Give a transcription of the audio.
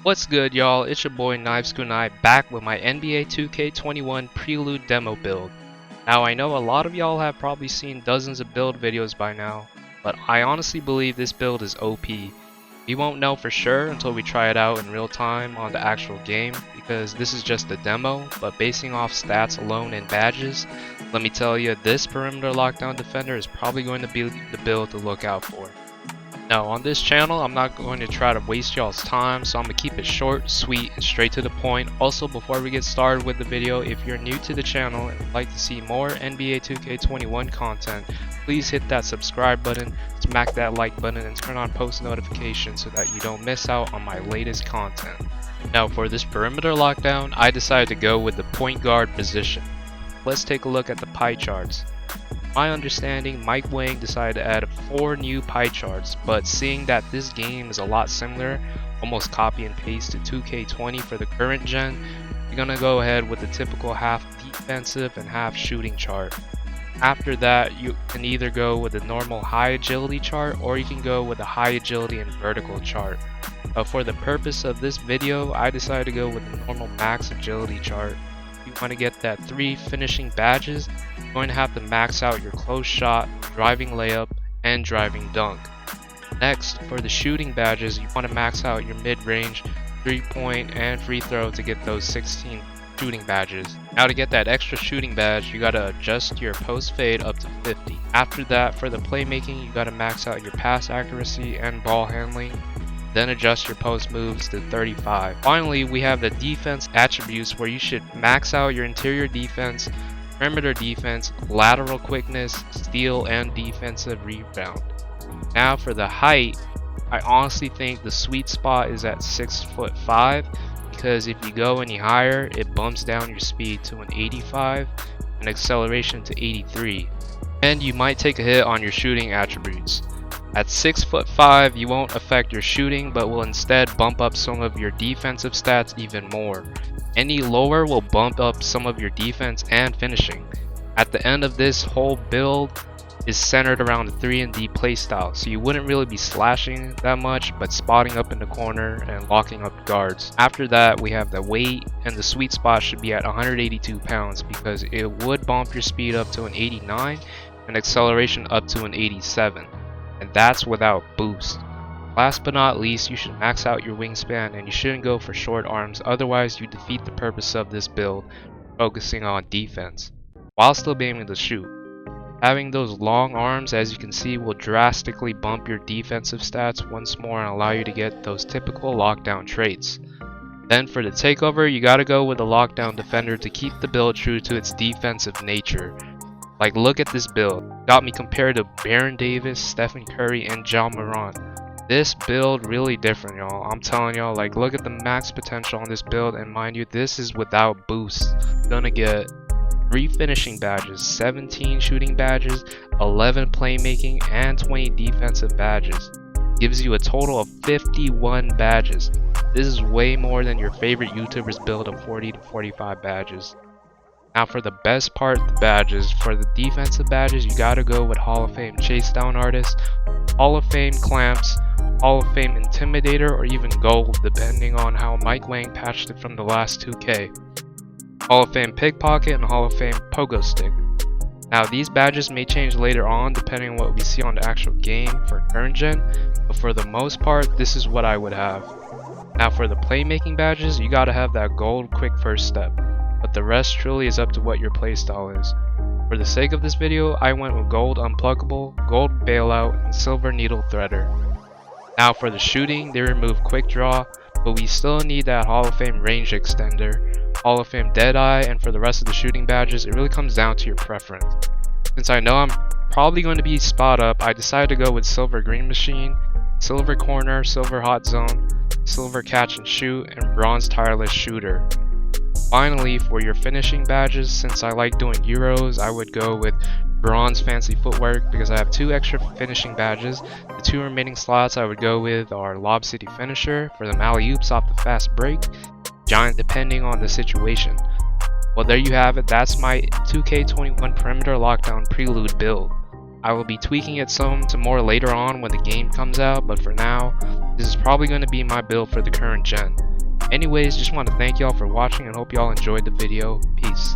What's good, y'all? It's your boy kunai back with my NBA 2K21 Prelude demo build. Now I know a lot of y'all have probably seen dozens of build videos by now, but I honestly believe this build is OP. We won't know for sure until we try it out in real time on the actual game, because this is just a demo, but basing off stats alone and badges, let me tell you, this perimeter lockdown defender is probably going to be the build to look out for. Now on this channel, I'm not going to try to waste y'all's time, so I'm going to keep it short, sweet, and straight to the point. Also, before we get started with the video, if you're new to the channel and would like to see more NBA 2K21 content, please hit that subscribe button, smack that like button, and turn on post notifications so that you don't miss out on my latest content. Now for this perimeter lockdown, I decided to go with the point guard position. Let's take a look at the pie charts. My understanding, Mike Wang decided to add 4 new pie charts, but seeing that this game is a lot similar, almost copy and paste to 2K20 for the current gen, we're gonna go ahead with the typical half defensive and half shooting chart. After that, you can either go with the normal high agility chart or you can go with a high agility and vertical chart. But for the purpose of this video, I decided to go with the normal max agility chart. If you want to get that 3 finishing badges, you're going to have to max out your close shot, driving layup, and driving dunk. Next, for the shooting badges, you want to max out your mid-range, 3-point, and free throw to get those 16 shooting badges. Now to get that extra shooting badge, you gotta adjust your post fade up to 50. After that, for the playmaking, you gotta max out your pass accuracy and ball handling, then adjust your post moves to 35. Finally, we have the defense attributes where you should max out your interior defense, perimeter defense, lateral quickness, steal, and defensive rebound. Now for the height, I honestly think the sweet spot is at 6'5", because if you go any higher, it bumps down your speed to an 85 and acceleration to 83, and you might take a hit on your shooting attributes. At 6'5", you won't affect your shooting, but will instead bump up some of your defensive stats even more. Any lower will bump up some of your defense and finishing. At the end of this whole build is centered around the 3-and-D playstyle, so you wouldn't really be slashing that much, but spotting up in the corner and locking up guards. After that, we have the weight, and the sweet spot should be at 182 pounds because it would bump your speed up to an 89 and acceleration up to an 87. And that's without boost. Last but not least, you should max out your wingspan, and you shouldn't go for short arms, otherwise you defeat the purpose of this build, focusing on defense, while still being able to shoot. Having those long arms, as you can see, will drastically bump your defensive stats once more and allow you to get those typical lockdown traits. Then for the takeover, you gotta go with a lockdown defender to keep the build true to its defensive nature. Like, look at this build. Got me compared to Baron Davis, Stephen Curry, and Ja Morant. This build really different, y'all. I'm telling y'all, like, look at the max potential on this build, and mind you, this is without boost. You're gonna get 3 finishing badges, 17 shooting badges, 11 playmaking, and 20 defensive badges. Gives you a total of 51 badges. This is way more than your favorite YouTuber's build of 40 to 45 badges. Now for the best part, the badges. For the defensive badges, you gotta go with Hall of Fame Chase Down Artist, Hall of Fame Clamps, Hall of Fame Intimidator, or even Gold, depending on how Mike Wang patched it from the last 2K. Hall of Fame Pickpocket, and Hall of Fame Pogo Stick. Now these badges may change later on depending on what we see on the actual game for current gen, but for the most part, this is what I would have. Now for the playmaking badges, you gotta have that gold quick first step, but the rest truly is up to what your playstyle is. For the sake of this video, I went with gold unpluckable, gold bailout, and silver needle threader. Now for the shooting, they removed quick draw, but we still need that Hall of Fame range extender, Hall of Fame Deadeye, and for the rest of the shooting badges, it really comes down to your preference. Since I know I'm probably going to be spot up, I decided to go with silver green machine, silver corner, silver hot zone, silver catch and shoot, and bronze tireless shooter. Finally, for your finishing badges, since I like doing Euros, I would go with bronze fancy footwork because I have 2 extra finishing badges. The 2 remaining slots I would go with are Lob City Finisher for the alley-oops off the fast break, giant depending on the situation. Well, there you have it. That's my 2K21 perimeter lockdown prelude build. I will be tweaking it some more later on when the game comes out, but for now, this is probably going to be my build for the current gen. Anyways, just want to thank y'all for watching and hope y'all enjoyed the video. Peace.